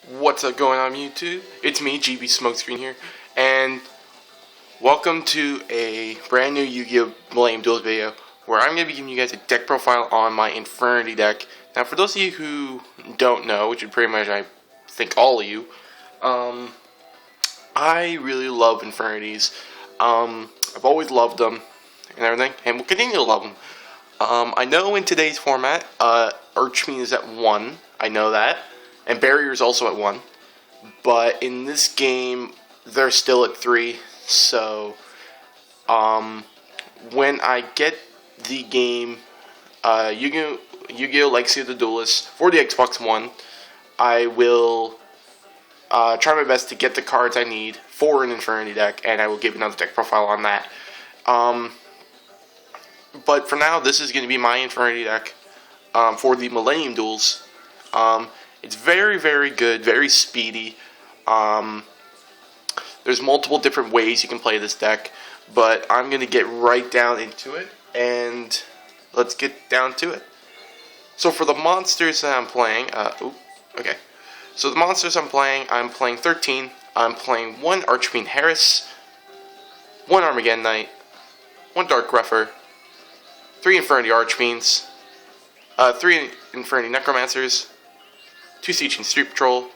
What's up going on YouTube? It's me, GB Smokescreen here, and welcome to a brand new Yu-Gi-Oh! Millennium Duels video, where I'm going to be giving you guys a deck profile on my Infernity deck. Now, for those of you who don't know, which is pretty much, I think, all of you, I really love Infernities. I've always loved them and everything, and will continue to love them. I know in today's format, Archfiend is at 1, I know that. And Barrier is also at 1. But in this game, they're still at 3. So, when I get the game Yu-Gi-Oh! Legacy of the Duelist for the Xbox One, I will try my best to get the cards I need for an Infernity deck, and I will give another deck profile on that. But for now, this is going to be my Infernity deck for the Millennium Duels. It's very, very good, very speedy. There's multiple different ways you can play this deck, but I'm going to get right down into it, and let's get down to it. So for the monsters that I'm playing, okay. So the monsters I'm playing 13. I'm playing 1 Archfiend Harris, 1 Armageddon Knight, 1 Dark Grepher, 3 Infernity Archfiends, 3 Infernity Necromancers, 2 Siege and Street Patrol,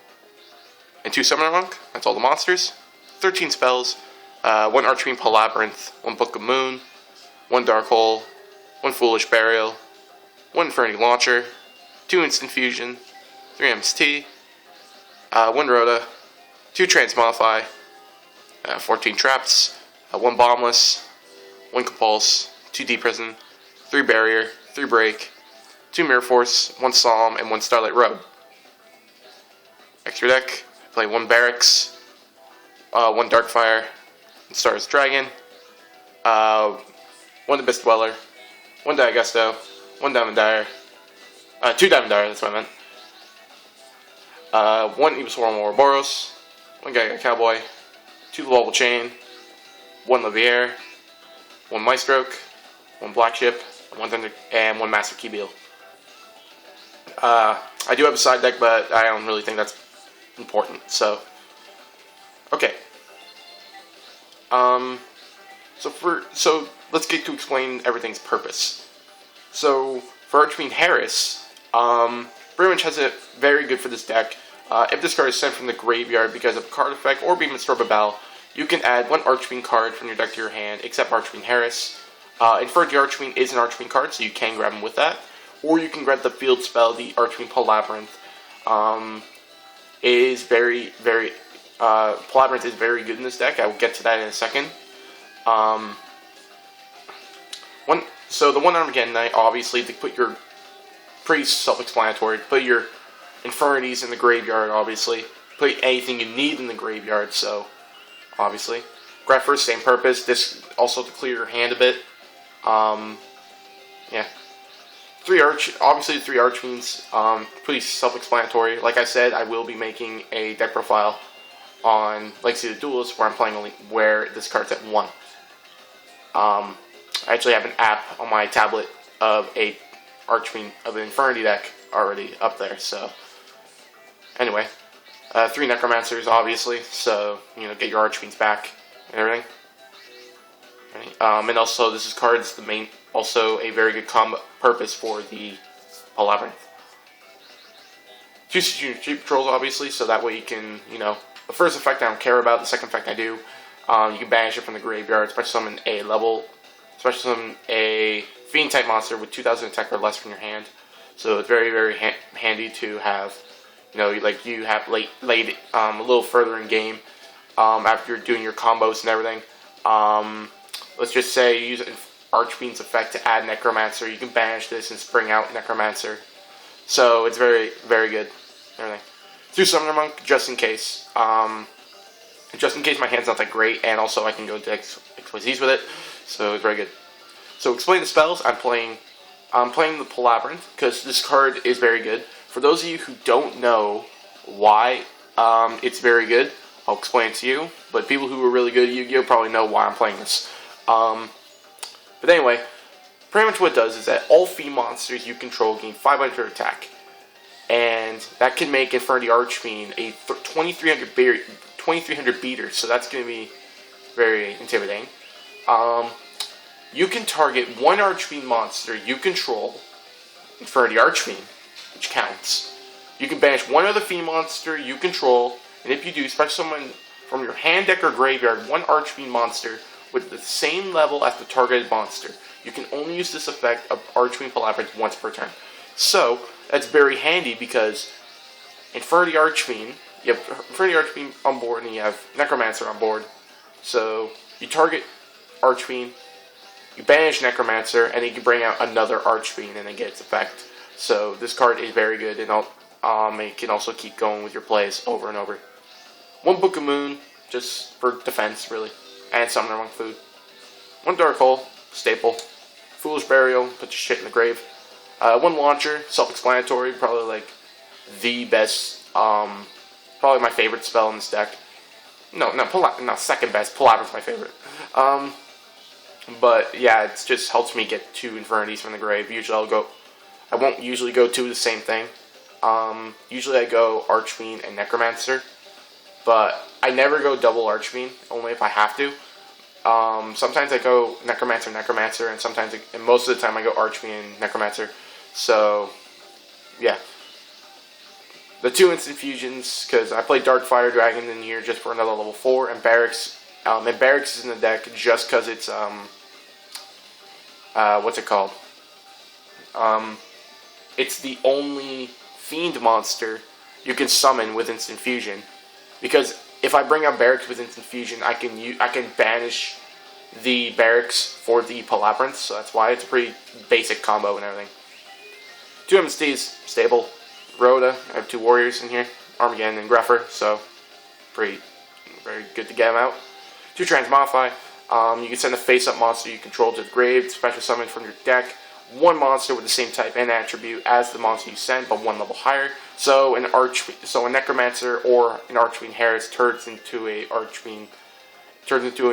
and 2 Summoner Monk. That's all the monsters. 13 spells, 1 Archfiend Labyrinth, 1 Book of Moon, 1 Dark Hole, 1 Foolish Burial, 1 Infernity Launcher, 2 Instant Fusion, 3 MST, 1 Rhoda, 2 Transmodify, 14 Traps, 1 Bombless, 1 Compulse, 2 Deep Prison, 3 Barrier, 3 Break, 2 Mirror Force, 1 Psalm, and 1 Starlight Road. Extra deck, play 1 Barracks, 1 Darkfire, 1 Stars Dragon, 1 Abyss Dweller, 1 Diagusto, 1 Diamond Dire, 2 Diamond Dire, that's what I meant, 1 Evil Swarm Ouroboros, 1 Gaga Cowboy, 2 Global Chain, 1 Levier, 1 Maestroke, 1 Black Ship, 1 Thunder, and 1 Master Keybeal. I do have a side deck, but I don't really think that's important, so okay. So let's get to explain everything's purpose. So for Archfiend Harris, pretty much has it very good for this deck. If this card is sent from the graveyard because of a card effect or being destroyed by battle, you can add 1 Archfiend card from your deck to your hand, except Archfiend Harris. Infernity Archfiend is an Archfiend card, so you can grab him with that. Or you can grab the field spell, the Archfiend Labyrinth. Is very, very, Labyrinth is very good in this deck. I will get to that in a second. So the 1 Armageddon Knight, obviously, to put your, pretty self-explanatory, put your Infernities in the graveyard, obviously. Put anything you need in the graveyard, so, obviously. Grepher, same purpose. This also to clear your hand a bit. Yeah. Obviously the 3 Archfiends, pretty self-explanatory. Like I said, I will be making a deck profile on Legacy of the Duelist where I'm playing only where this card's at 1. I actually have an app on my tablet of an Infernity deck already up there. So anyway, 3 Necromancers obviously, so get your Archfiends back and everything. And also this card's the main. Also, a very good combo purpose for the Labyrinth. 2 Street Patrols, obviously, so that way you can, the first effect I don't care about, the second effect I do. You can banish it from the graveyard, special summon a Fiend type monster with 2,000 attack or less from your hand. So it's very, very handy to have, you have laid a little further in game after you're doing your combos and everything. Let's just say you use it. Archfiend's effect to add Necromancer. You can banish this and spring out Necromancer. So it's very, very good. Everything. 2 Summoner Monk, just in case. Just in case my hand's not that great, and also I can go to XYZs with it. So it's very good. So explain the spells. I'm playing the Labyrinth because this card is very good. For those of you who don't know why it's very good, I'll explain it to you. But people who are really good at Yu-Gi-Oh! Probably know why I'm playing this. But anyway, pretty much what it does is that all fiend monsters you control gain 500 attack. And and that can make Infernity Archfiend a 2300 beater, so that's going to be very intimidating. You can target one Archfiend monster you control, Infernity Archfiend, which counts. You can banish one other Fiend monster you control, and if you do, special summon from your hand, deck, or graveyard one Archfiend monster with the same level as the targeted monster. You can only use this effect of Archfiend Palabrance once per turn. So, that's very handy because Infernity Archfiend, you have Infernity Archfiend on board and you have Necromancer on board. So, you target Archfiend, you banish Necromancer, and then you can bring out another Archfiend and then get its effect. So, this card is very good, and it can also keep going with your plays over and over. One Book of Moon, just for defense, really. And Summoner Monk Food. One Dark Hole, staple. Foolish Burial, put your shit in the grave. One Launcher, self-explanatory, probably like the best, probably my favorite spell in this deck. No, second best. Palabra's my favorite. But yeah, it just helps me get 2 Infernities from the grave. Usually I won't usually go 2 of the same thing. Usually I go Archfiend and Necromancer. But I never go double Archfiend, only if I have to. Sometimes I go Necromancer, and and most of the time I go Archfiend and Necromancer. So, yeah. The 2 instant fusions, because I play Dark Fire Dragon in here just for another level 4, and Barracks. And Barracks is in the deck just because it's, what's it called? It's the only Fiend monster you can summon with instant fusion. Because if I bring out Barracks with instant fusion, I can banish the Barracks for the Palabrance, so that's why it's a pretty basic combo and everything. 2 MSTs, stable. Rhoda, I have 2 warriors in here, Armageddon and Gruffer, so very good to get them out. 2 Transmodify. You can send a face-up monster you control to the grave, special summon from your deck. 1 monster with the same type and attribute as the monster you send, but 1 level higher. So a Necromancer or an Archfiend Harris turns into an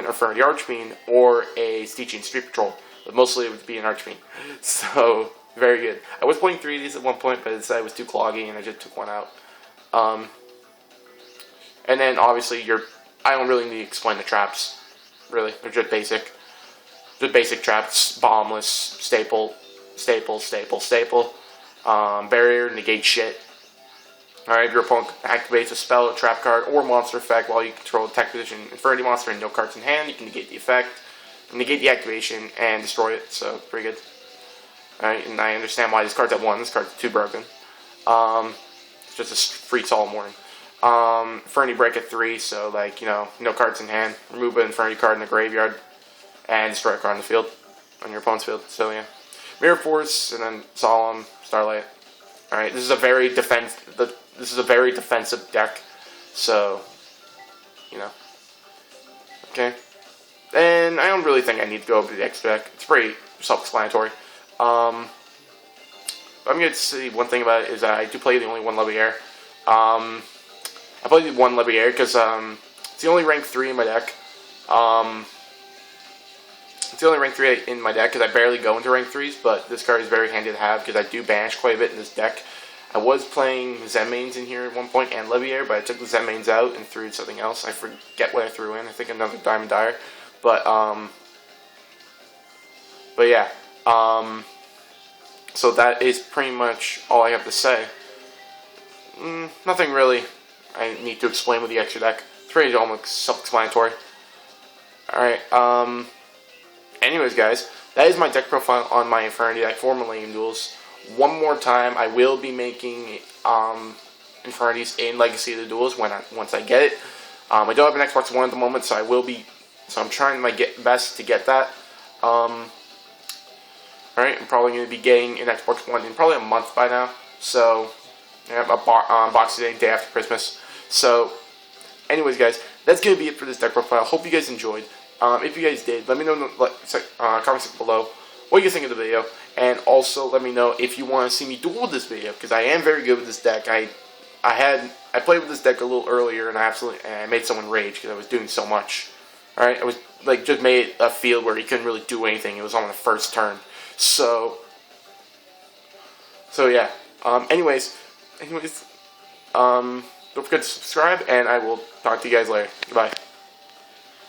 Infernity Archfiend or a Stygian Street Patrol. But mostly it would be an Archfiend. So very good. I was playing 3 of these at one point, but I decided it was too cloggy and I just took 1 out. And then obviously I don't really need to explain the traps. Really, they're just basic. The basic traps: bombless, staple. Barrier, negate shit. Alright, if your opponent activates a spell, a trap card, or monster effect while you control the tech position Infernity monster and no cards in hand, you can negate the effect, negate the activation, and destroy it. So, pretty good. Alright, and I understand why this card's at 1. This card's 2 broken. It's just a free solid warning. Infernity break at 3, so, like, no cards in hand. Remove an Infernity card in the graveyard, and destroy a card on the field, on your opponent's field. So, yeah. Mirror Force, and then Solemn, Starlight. Alright, this is a very defensive deck, so, okay. And I don't really think I need to go over the next deck. It's pretty self-explanatory. I'm going to say one thing about it is that I do play the only 1 Leviair. I play the 1 Leviair because it's the only rank 3 in my deck. It's the only rank 3 in my deck because I barely go into rank 3s, but this card is very handy to have because I do banish quite a bit in this deck. I was playing Zenmaines in here at one point and Leviair, but I took the Zenmaines out and threw something else. I forget what I threw in. I think another Diamond Dire. But yeah. So that is pretty much all I have to say. Nothing really I need to explain with the extra deck. It's pretty almost self-explanatory. Alright, anyways, guys, that is my deck profile on my Infernity deck for Millennium Duels. One more time, I will be making Infernities in Legacy of the Duels once I get it. I don't have an Xbox One at the moment, so I'm trying my best to get that. Alright, I'm probably going to be getting an Xbox One in probably a month by now. So, I have a Boxing Day after Christmas. So, anyways, guys, that's going to be it for this deck profile. Hope you guys enjoyed. If you guys did, let me know in the comment section below what you think of the video. And also, let me know if you want to see me duel this video, because I am very good with this deck. I played with this deck a little earlier, and I made someone rage because I was doing so much. Alright, I was just made a field where he couldn't really do anything. It was on the first turn. So yeah. Anyways, Don't forget to subscribe, and I will talk to you guys later. Goodbye.